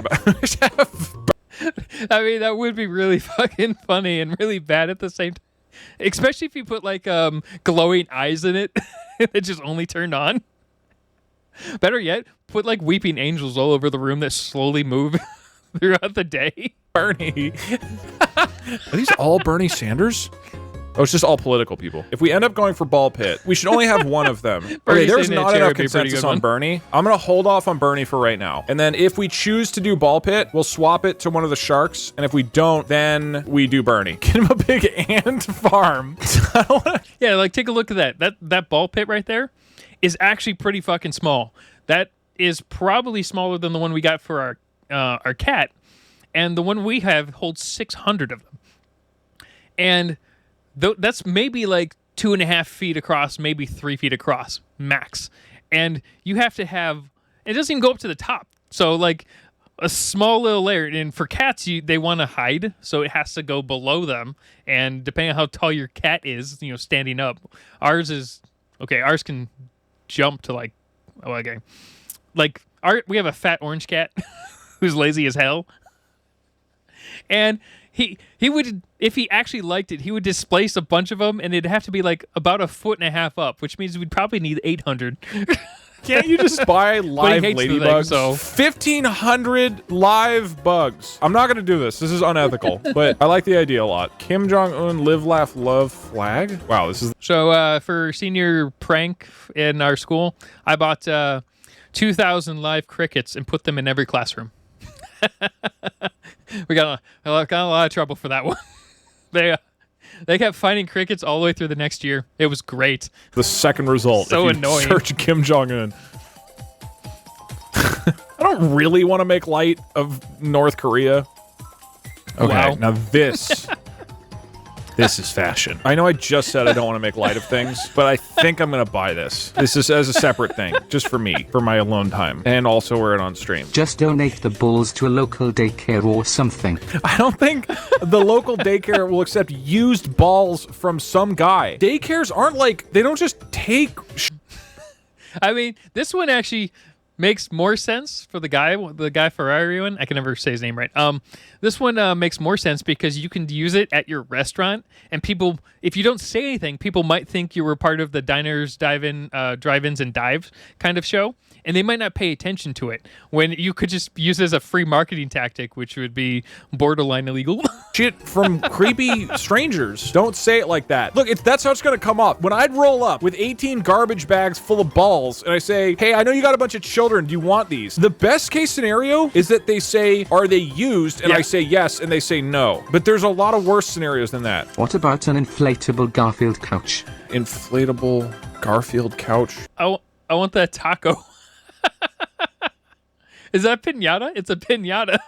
[SPEAKER 1] I mean, that would be really fucking funny and really bad at the same time. Especially if you put like glowing eyes in it that just only turned on. Better yet, put like weeping angels all over the room that slowly move throughout the day.
[SPEAKER 2] Bernie. Are these all Bernie Sanders? Oh, it's just all political people. If we end up going for ball pit, we should only have one of them. Okay, there's not enough consensus on Bernie. I'm going to hold off on Bernie for right now. And then if we choose to do ball pit, we'll swap it to one of the sharks. And if we don't, then we do Bernie. Get him a big ant farm.
[SPEAKER 1] Yeah, like take a look at that. That ball pit right there is actually pretty fucking small. That is probably smaller than the one we got for our cat. And the one we have holds 600 of them. And that's maybe like 2.5 feet across, maybe 3 feet across, max. And you have to have, it doesn't even go up to the top. So like a small little layer. And for cats, they want to hide, so it has to go below them. And depending on how tall your cat is, standing up. Ours can jump to like, we have a fat orange cat who's lazy as hell. And he would, if he actually liked it, he would displace a bunch of them, and it'd have to be like about 1.5 feet up, which means we'd probably need 800
[SPEAKER 2] Can't you just buy live
[SPEAKER 1] hates the thing,
[SPEAKER 2] ladybugs?
[SPEAKER 1] so-
[SPEAKER 2] 1,500 live bugs. I'm not gonna do this. This is unethical, but I like the idea a lot. Kim Jong-un live, laugh, love flag. Wow, this is
[SPEAKER 1] So for senior prank in our school, I bought 2,000 live crickets and put them in every classroom. We got a lot of trouble for that one. They kept finding crickets all the way through the next year. It was great.
[SPEAKER 2] the second result.
[SPEAKER 1] So
[SPEAKER 2] if you
[SPEAKER 1] annoying.
[SPEAKER 2] Search Kim Jong-un. I don't really want to make light of North Korea. Okay,
[SPEAKER 1] Wow.
[SPEAKER 2] now this is fashion. I know I just said I don't want to make light of things, but I think I'm gonna buy this. This is as a separate thing, just for me, for my alone time, and also wear it on stream.
[SPEAKER 3] Just donate the balls to a local daycare or something.
[SPEAKER 2] I don't think the local daycare will accept used balls from some guy. Daycares aren't like, they don't just take
[SPEAKER 1] I mean, this one actually makes more sense for the guy Ferrari one. I can never say his name right. This one makes more sense because you can use it at your restaurant, and people, if you don't say anything, people might think you were part of the diners, drive-ins, and dives kind of show, and they might not pay attention to it. When you could just use it as a free marketing tactic, which would be borderline illegal.
[SPEAKER 2] shit from creepy strangers. Don't say it like that. Look, that's how it's gonna come up. When I'd roll up with 18 garbage bags full of balls and I say, hey, I know you got a bunch of children, do you want these? The best case scenario is that they say, are they used? And
[SPEAKER 1] Yeah.
[SPEAKER 2] I say yes, and they say no. But there's a lot of worse scenarios than that.
[SPEAKER 3] What about an inflatable Garfield couch?
[SPEAKER 2] Inflatable Garfield couch.
[SPEAKER 1] I want that taco. Is that pinata? It's a pinata.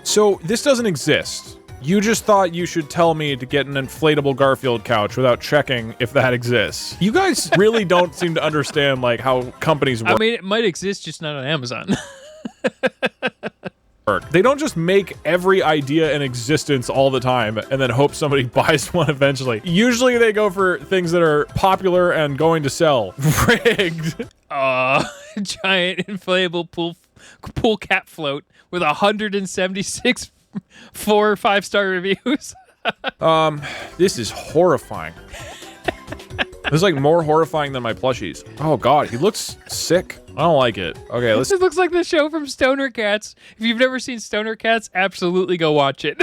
[SPEAKER 2] So this doesn't exist. You just thought you should tell me to get an inflatable Garfield couch without checking if that exists. You guys really don't seem to understand like how companies work.
[SPEAKER 1] I mean, it might exist, just not on Amazon.
[SPEAKER 2] They don't just make every idea in existence all the time and then hope somebody buys one eventually. Usually they go for things that are popular and going to sell. Rigged.
[SPEAKER 1] Giant inflatable pool cat float with 176 4- or 5-star reviews.
[SPEAKER 2] This is horrifying. This is like more horrifying than my plushies. Oh god, he looks sick. I don't like it. Okay, let's
[SPEAKER 1] This looks like the show from Stoner Cats. If you've never seen Stoner Cats, absolutely go watch it.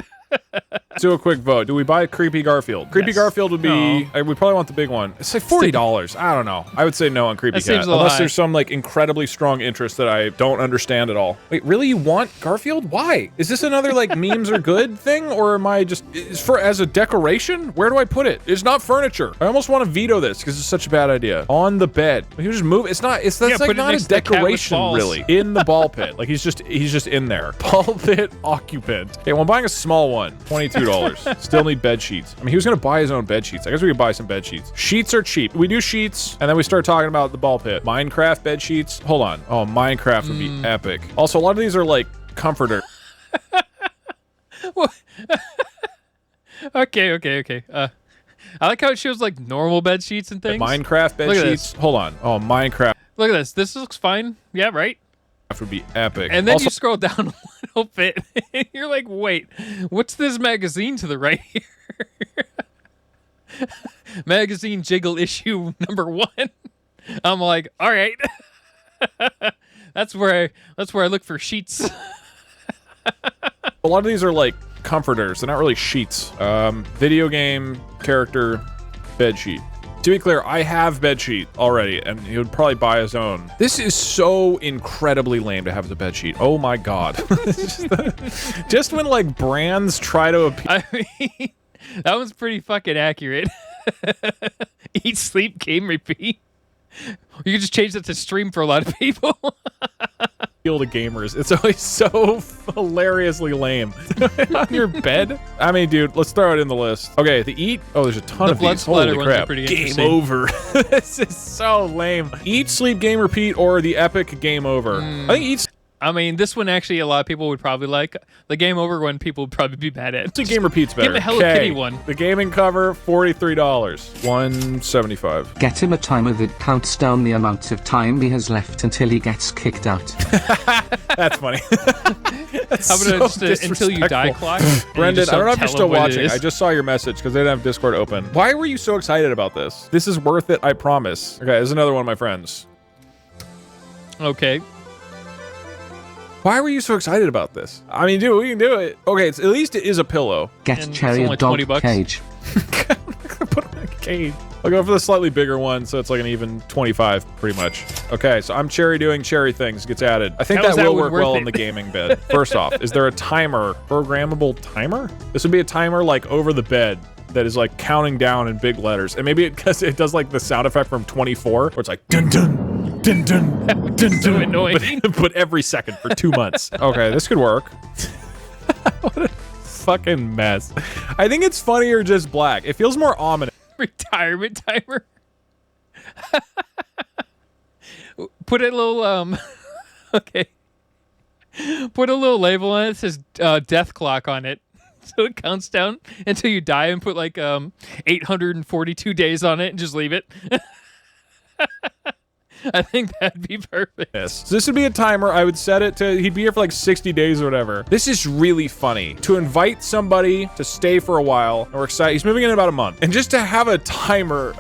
[SPEAKER 2] do a quick vote. Do we buy a Creepy Garfield? Creepy
[SPEAKER 1] Yes.
[SPEAKER 2] Garfield would be...
[SPEAKER 1] No.
[SPEAKER 2] we probably want the big one. It's like $40. I don't know. I would say no on Creepy
[SPEAKER 1] That seems
[SPEAKER 2] Cat.
[SPEAKER 1] a little
[SPEAKER 2] Unless
[SPEAKER 1] high.
[SPEAKER 2] there's some like incredibly strong interest that I don't understand at all. Wait, really? You want Garfield? Why? Is this another like memes are good thing? Or am I just... is for as a decoration? Where do I put it? It's not furniture. I almost want to veto this because it's such a bad idea. On the bed. You just move... It's not... That's
[SPEAKER 1] Yeah,
[SPEAKER 2] like
[SPEAKER 1] put it
[SPEAKER 2] not a
[SPEAKER 1] next to the cat with
[SPEAKER 2] decoration
[SPEAKER 1] balls.
[SPEAKER 2] really. In the ball pit. Like he's just in there. Ball pit occupant. Okay, well I'm buying a small one. $22. Still need bed sheets. I mean, he was gonna buy his own bed sheets. I guess we could buy some bed sheets. Sheets are cheap. We do sheets, and then we start talking about the ball pit. Minecraft bed sheets. Hold on. Oh, Minecraft would be epic. Also, a lot of these are like comforter.
[SPEAKER 1] Okay. I like how it shows like normal bed sheets and things.
[SPEAKER 2] Minecraft bed
[SPEAKER 1] Look at
[SPEAKER 2] sheets. Hold on. Oh, Minecraft
[SPEAKER 1] Look at this. This looks fine. Yeah, right?
[SPEAKER 2] would be epic.
[SPEAKER 1] And then
[SPEAKER 2] also,
[SPEAKER 1] you scroll down a little bit, and you're like, wait, what's this magazine to the right here? Magazine Jiggle issue #1. I'm like, all right. That's where I look for sheets.
[SPEAKER 2] a lot of these are like comforters. They're not really sheets. Video game character bed sheet. To be clear, I have bed sheet already, and he would probably buy his own. This is so incredibly lame to have as a bed sheet. Oh my god. Just when like brands try to appeal.
[SPEAKER 1] I mean, that was pretty fucking accurate. Eat, sleep, game, repeat. You could just change that to stream for a lot of people.
[SPEAKER 2] To gamers. It's always so hilariously lame. On your bed? I mean, dude, let's throw it in the list. Okay, the eat. Oh, there's a ton
[SPEAKER 1] The
[SPEAKER 2] of
[SPEAKER 1] blood
[SPEAKER 2] these.
[SPEAKER 1] splatter
[SPEAKER 2] Holy
[SPEAKER 1] ones are
[SPEAKER 2] crap.
[SPEAKER 1] pretty
[SPEAKER 2] Game
[SPEAKER 1] interesting.
[SPEAKER 2] over. This is so lame. Eat, sleep, game, repeat, or the epic game over. I think eat.
[SPEAKER 1] I mean, this one actually a lot of people would probably like. The Game Over one people would probably be mad at.
[SPEAKER 2] The game repeats better.
[SPEAKER 1] Give the Hello Kitty one.
[SPEAKER 2] The gaming cover, $43. $175.
[SPEAKER 3] Get him a timer that counts down the amount of time he has left until he gets kicked out.
[SPEAKER 2] That's funny. That's
[SPEAKER 1] How about
[SPEAKER 2] so
[SPEAKER 1] just until you die
[SPEAKER 2] disrespectful.
[SPEAKER 1] clock? and you
[SPEAKER 2] Brendan,
[SPEAKER 1] just
[SPEAKER 2] I don't know if you're
[SPEAKER 1] tell
[SPEAKER 2] still
[SPEAKER 1] them what it
[SPEAKER 2] watching.
[SPEAKER 1] is?
[SPEAKER 2] I just saw your message because they didn't have Discord open. Why were you so excited about this? This is worth it, I promise. Okay, there's another one of my friends.
[SPEAKER 1] Okay.
[SPEAKER 2] Why were you so excited about this? I mean, dude, we can do it. Okay, at least it is a pillow.
[SPEAKER 3] Get
[SPEAKER 1] And
[SPEAKER 3] Cherry
[SPEAKER 1] it's
[SPEAKER 3] a
[SPEAKER 1] only
[SPEAKER 3] dog
[SPEAKER 1] $20.
[SPEAKER 3] cage.
[SPEAKER 2] Put it in a cage. I'll go for the slightly bigger one, so it's like an even 25, pretty much. Okay, so I'm Cherry doing Cherry things. Gets added. I think
[SPEAKER 1] How is
[SPEAKER 2] that
[SPEAKER 1] that
[SPEAKER 2] will
[SPEAKER 1] would
[SPEAKER 2] work
[SPEAKER 1] worth
[SPEAKER 2] well
[SPEAKER 1] it?
[SPEAKER 2] in the gaming bed. First off, is there a timer? Programmable timer? This would be a timer like over the bed that is like counting down in big letters. And maybe because it does like the sound effect from 24, where it's like dun dun dun dun dun dun.
[SPEAKER 1] So annoying.
[SPEAKER 2] But every second for 2 months. Okay, this could work. What a fucking mess. I think it's funnier just black. It feels more ominous.
[SPEAKER 1] Retirement timer. Put a little okay. Put a little label on it that says death clock on it. So it counts down until you die, and put like 842 days on it and just leave it. I think that'd be perfect.
[SPEAKER 2] Yes. So this would be a timer. I would set it to, he'd be here for like 60 days or whatever. This is really funny. To invite somebody to stay for a while, and we're excited. He's moving in about a month. And just to have a timer,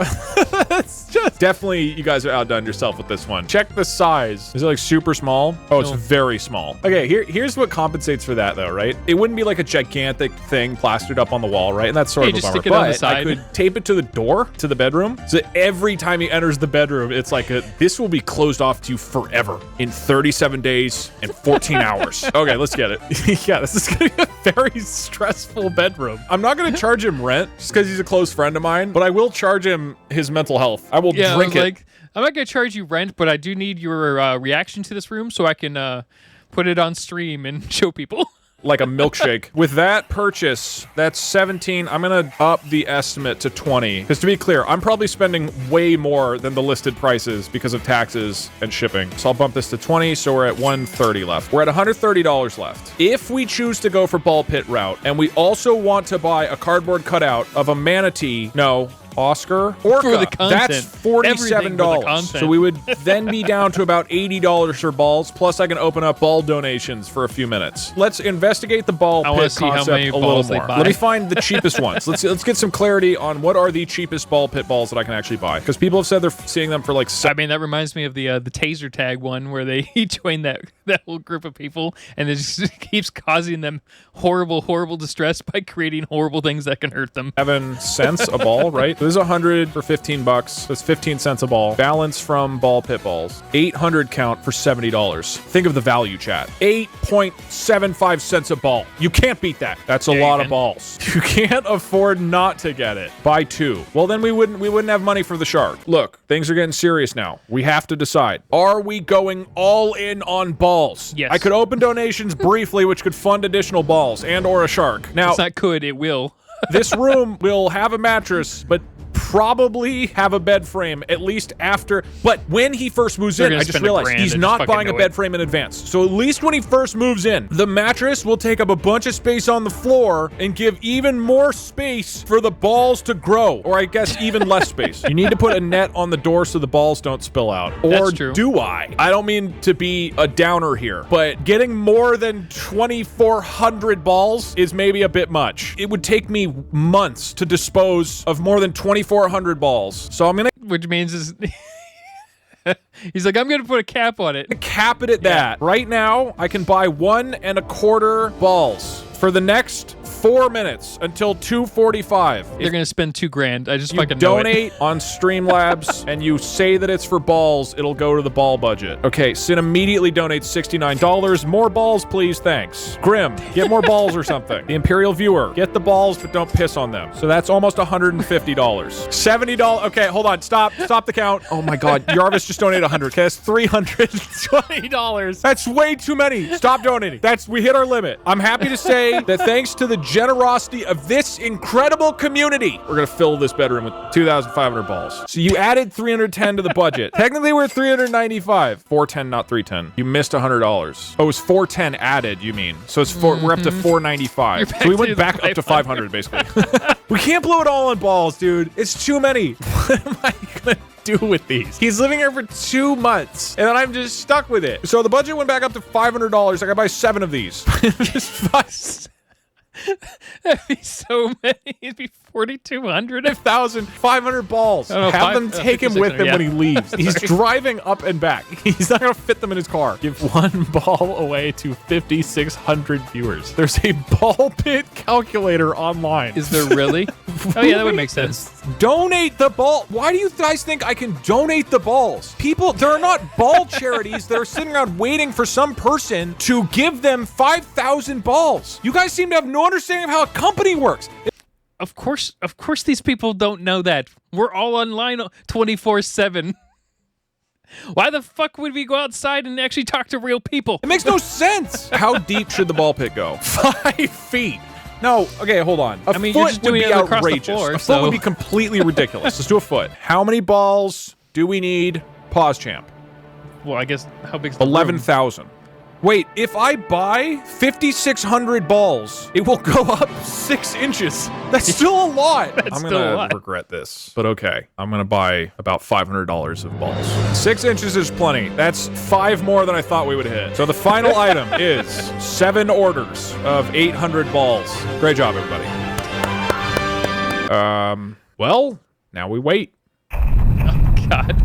[SPEAKER 2] that's just, definitely you guys are outdone yourself with this one. Check the size. Is it like super small? Oh, it's
[SPEAKER 1] No.
[SPEAKER 2] very small. Okay, here's what compensates for that though, right? It wouldn't be like a gigantic thing plastered up on the wall, right? And that's sort
[SPEAKER 1] Yeah,
[SPEAKER 2] of a
[SPEAKER 1] just
[SPEAKER 2] bummer.
[SPEAKER 1] stick it on the
[SPEAKER 2] But I
[SPEAKER 1] side.
[SPEAKER 2] could tape it to the door, to the bedroom, so that every time he enters the bedroom, it's like this will be closed off to you forever in 37 days and 14 hours. Okay, let's get it. Yeah, this is gonna be a very stressful bedroom. I'm not gonna charge him rent just because he's a close friend of mine, but I will charge him his mental health. I will
[SPEAKER 1] Yeah,
[SPEAKER 2] drink it.
[SPEAKER 1] like, I'm not gonna charge you rent, but I do need your reaction to this room so I can put it on stream and show people.
[SPEAKER 2] Like a milkshake. With that purchase, that's 17. I'm gonna up the estimate to 20. Because to be clear, I'm probably spending way more than the listed prices because of taxes and shipping. So I'll bump this to 20, so we're at 130 left. We're at $130 left. If we choose to go for ball pit route, and we also want to buy a cardboard cutout of a manatee, no, Oscar, Orca,
[SPEAKER 1] For the content.
[SPEAKER 2] that's
[SPEAKER 1] Everything for the
[SPEAKER 2] $47.
[SPEAKER 1] content.
[SPEAKER 2] So we would then be down to about $80 for balls, plus I can open up ball donations for a few minutes. Let's investigate the ball
[SPEAKER 1] I wanna
[SPEAKER 2] pit
[SPEAKER 1] see how
[SPEAKER 2] concept
[SPEAKER 1] many
[SPEAKER 2] a little
[SPEAKER 1] balls they
[SPEAKER 2] more.
[SPEAKER 1] buy.
[SPEAKER 2] Let me find the cheapest ones. Let's get some clarity on what are the cheapest ball pit balls that I can actually buy. Because people have said they're seeing them for like
[SPEAKER 1] I mean, that reminds me of the taser tag one where they join that whole group of people, and it just keeps causing them horrible distress by creating horrible things that can hurt them.
[SPEAKER 2] 7 cents a ball, right? So this is 100 for $15. That's 15 cents a ball. Balance from ball pit balls. 800 count for $70. Think of the value, chat. 8.75 cents a ball. You can't beat that. That's a
[SPEAKER 1] Yeah, you
[SPEAKER 2] lot of
[SPEAKER 1] can.
[SPEAKER 2] balls. You can't afford not to get it. Buy 2. Well, then we wouldn't have money for the shark. Look, things are getting serious now. We have to decide. Are we going all in on balls?
[SPEAKER 1] Yes.
[SPEAKER 2] I could open donations briefly, which could fund additional balls and or a shark. Now,
[SPEAKER 1] It's not could, it will.
[SPEAKER 2] this room will have a mattress, but probably have a bed frame at least after. But when he first moves
[SPEAKER 1] They're
[SPEAKER 2] in,
[SPEAKER 1] gonna
[SPEAKER 2] I just
[SPEAKER 1] spend
[SPEAKER 2] realized
[SPEAKER 1] $1,000
[SPEAKER 2] he's
[SPEAKER 1] and
[SPEAKER 2] not
[SPEAKER 1] just fucking
[SPEAKER 2] buying a
[SPEAKER 1] do
[SPEAKER 2] bed
[SPEAKER 1] it.
[SPEAKER 2] frame in advance. So at least when he first moves in, the mattress will take up a bunch of space on the floor and give even more space for the balls to grow. Or I guess even less space. You need to put a net on the door so the balls don't spill out. Or
[SPEAKER 1] That's true.
[SPEAKER 2] do I? I don't mean to be a downer here, but getting more than 2,400 balls is maybe a bit much. It would take me months to dispose of more than 2,400 balls. So I'm gonna
[SPEAKER 1] Which means is he's like, I'm gonna put a cap on it.
[SPEAKER 2] cap it at that. Right now, I can buy 1 1/4 balls for the next 4 minutes until 2:45.
[SPEAKER 1] They're gonna spend $2,000. I just
[SPEAKER 2] You
[SPEAKER 1] fucking know it.
[SPEAKER 2] donate on Streamlabs and you say that it's for balls, it'll go to the ball budget. Okay, Sin immediately donates $69. More balls, please, thanks. Grim, get more balls or something. The Imperial Viewer, get the balls, but don't piss on them. So that's almost $150. $70. Okay, hold on. Stop the count. Oh my God, Jarvis just donated 100. Okay, that's $320. That's way too many. Stop donating. We hit our limit. I'm happy to say say that thanks to the generosity of this incredible community, we're gonna fill this bedroom with 2,500 balls. So you added 310 to the budget. Technically, we're 395. 410, not 310. You missed $100. Oh, it was 410 added, you mean. So it's we're up to 495. So we went back up to 500, basically. We can't blow it all on balls, dude. It's too many. What am I gonna do with these? He's living here for 2 months, and then I'm just stuck with it. So the budget went back up to $500. I gotta buy 7 of these.
[SPEAKER 1] That'd be so many. It'd be 4,200.
[SPEAKER 2] 1,500 balls.
[SPEAKER 1] Oh, no,
[SPEAKER 2] Have them take him with him when he leaves. He's driving up and back. He's not gonna fit them in his car. Give 1 ball away to 5,600 viewers. There's a ball pit calculator online.
[SPEAKER 1] Is there really? Oh yeah, that would make sense.
[SPEAKER 2] Donate the ball. Why do you guys think I can donate the balls? People, there are not ball charities that are sitting around waiting for some person to give them 5,000 balls. You guys seem to have no understanding of how a company works.
[SPEAKER 1] Of course these people don't know that. We're all online 24/7. Why the fuck would we go outside and actually talk to real people?
[SPEAKER 2] It makes no sense. How deep should the ball pit go? 5 feet. No, okay, hold on. A
[SPEAKER 1] you're
[SPEAKER 2] foot
[SPEAKER 1] just
[SPEAKER 2] would
[SPEAKER 1] doing
[SPEAKER 2] be
[SPEAKER 1] it across the
[SPEAKER 2] outrageous.
[SPEAKER 1] floor,
[SPEAKER 2] A foot
[SPEAKER 1] so-
[SPEAKER 2] would be completely ridiculous. Let's do a foot. How many balls do we need? Pause, champ.
[SPEAKER 1] Well, I guess how big's the room?
[SPEAKER 2] 11,000. Wait, if I buy 5,600 balls, it will go up 6 inches. That's still a lot. I'm
[SPEAKER 1] still a
[SPEAKER 2] gonna
[SPEAKER 1] lot.
[SPEAKER 2] regret this, but okay. I'm gonna buy about $500 of balls. 6 inches is plenty. That's 5 more than I thought we would hit. So the final item is 7 orders of 800 balls. Great job, everybody. Well, now we wait.
[SPEAKER 1] God.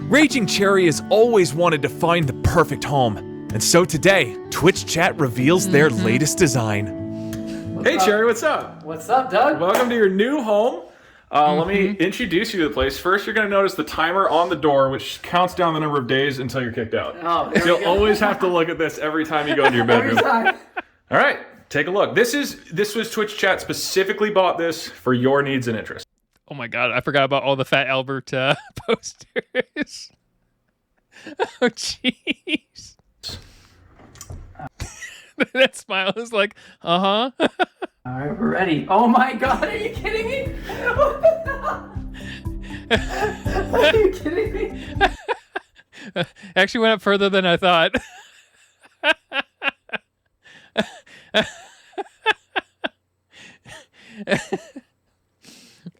[SPEAKER 2] Raging Cherry has always wanted to find the perfect home. And so today, Twitch chat reveals their latest design. Hey Cherry, what's up?
[SPEAKER 4] What's up, Doug?
[SPEAKER 2] Welcome to your new home. Let me introduce you to the place. First, you're going to notice the timer on the door, which counts down the number of days until you're kicked out.
[SPEAKER 4] Oh,
[SPEAKER 2] So you'll always have to look at this every time you go into your
[SPEAKER 4] every
[SPEAKER 2] bedroom.
[SPEAKER 4] time.
[SPEAKER 2] All right, take a look. This was Twitch chat specifically bought this for your needs and interests.
[SPEAKER 1] Oh my God, I forgot about all the Fat Albert posters. Oh jeez. That smile is like,
[SPEAKER 4] All right, we're ready. Oh my God, are you kidding me? Are you kidding me?
[SPEAKER 1] Actually went up further than I thought.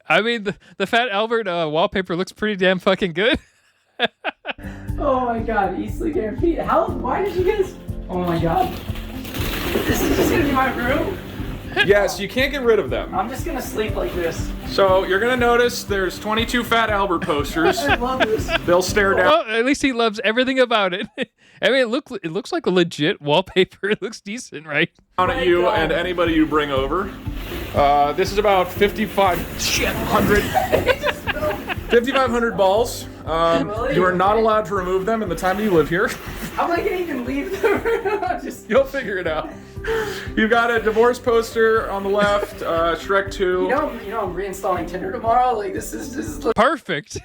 [SPEAKER 1] I mean, the Fat Albert wallpaper looks pretty damn fucking good.
[SPEAKER 4] Oh my God, easily guaranteed. Why did you guys? Oh my God. This is just gonna be my room?
[SPEAKER 2] Yes, you can't get rid of them.
[SPEAKER 4] I'm just gonna sleep like this.
[SPEAKER 2] So you're going to notice there's 22 Fat Albert posters.
[SPEAKER 4] I love this.
[SPEAKER 2] They'll stare down.
[SPEAKER 1] Well, at least he loves everything about it. I mean, it looks like a legit wallpaper. It looks decent, right?
[SPEAKER 2] At you
[SPEAKER 4] God.
[SPEAKER 2] and anybody you bring over. This is about 5,500 balls.
[SPEAKER 4] Really?
[SPEAKER 2] You are not allowed to remove them in the time that you live here.
[SPEAKER 4] How am I gonna even leave the room?
[SPEAKER 2] You'll figure it out. You've got a divorce poster on the left, Shrek 2.
[SPEAKER 4] You know I'm reinstalling Tinder tomorrow. Like this is
[SPEAKER 1] Perfect.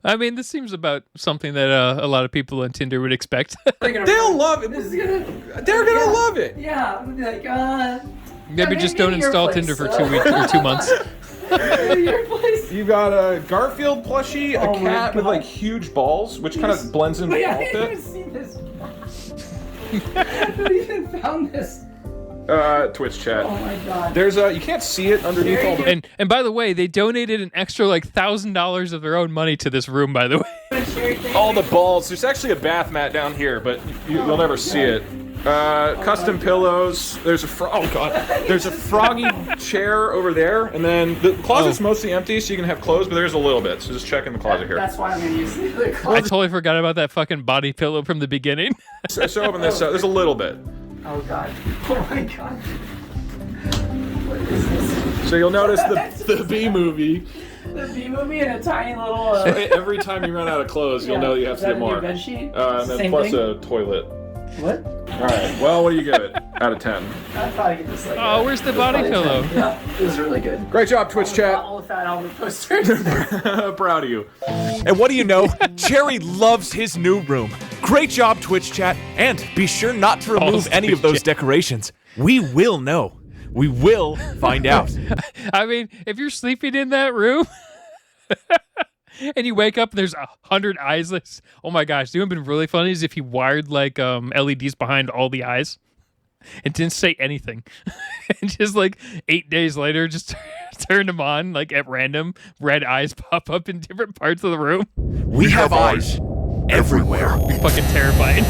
[SPEAKER 1] I mean, this seems about something that a lot of people on Tinder would expect.
[SPEAKER 2] They'll love it.
[SPEAKER 4] This is gonna.
[SPEAKER 2] They're gonna love it.
[SPEAKER 4] Yeah, I'm gonna be like,
[SPEAKER 1] Maybe just don't
[SPEAKER 4] maybe your
[SPEAKER 1] install
[SPEAKER 4] place,
[SPEAKER 1] Tinder for 2 weeks or 2 months.
[SPEAKER 4] Your place.
[SPEAKER 2] You got a Garfield plushie,
[SPEAKER 4] Oh
[SPEAKER 2] a
[SPEAKER 4] my
[SPEAKER 2] cat with
[SPEAKER 4] God.
[SPEAKER 2] like huge balls, which kind of blends in with
[SPEAKER 4] Wait,
[SPEAKER 2] the
[SPEAKER 4] I didn't even
[SPEAKER 2] outfit.
[SPEAKER 4] see this. Who even found this?
[SPEAKER 2] Twitch chat.
[SPEAKER 4] Oh my God.
[SPEAKER 2] There's you can't see it underneath all the.
[SPEAKER 1] And by the way, they donated an extra like $1,000 of their own money to this room. By the way,
[SPEAKER 2] All the balls. There's actually a bath mat down here, but you'll never see it. Custom pillows. There's a There's a froggy chair over there, and then the closet's mostly empty, so you can have clothes, but there's a little bit. So just check in the closet here.
[SPEAKER 4] That's why I'm gonna use the
[SPEAKER 1] I
[SPEAKER 4] closet.
[SPEAKER 1] totally forgot about that fucking body pillow from the beginning.
[SPEAKER 2] So open this up. There's a little bit.
[SPEAKER 4] Oh God. Oh my God. What is this?
[SPEAKER 2] So you'll notice the B movie.
[SPEAKER 4] The B movie and a tiny little.
[SPEAKER 2] Every time you run out of clothes, you'll know you have to get more.
[SPEAKER 4] Bed sheet.
[SPEAKER 2] And then
[SPEAKER 4] Same
[SPEAKER 2] plus
[SPEAKER 4] thing?
[SPEAKER 2] a toilet.
[SPEAKER 4] What?
[SPEAKER 2] All right. Well, what do you give it? out of 10.
[SPEAKER 4] I thought I could just like.
[SPEAKER 1] Oh, where's the body pillow?
[SPEAKER 4] Yeah, it was really good.
[SPEAKER 2] Great job, Twitch chat.
[SPEAKER 4] All the Fat Albert posters.
[SPEAKER 2] Proud of you. And what do you know? Cherry loves his new room. Great job, Twitch chat. And be sure not to remove any of those decorations. We will know. We will find out.
[SPEAKER 1] I mean, if you're sleeping in that room and you wake up and there's 100 eyes, oh my gosh, it would have been really funny is if he wired like LEDs behind all the eyes and didn't say anything. And just like 8 days later, just turned them on like at random. Red eyes pop up in different parts of the room.
[SPEAKER 2] We have eyes everywhere.
[SPEAKER 1] Be fucking terrifying.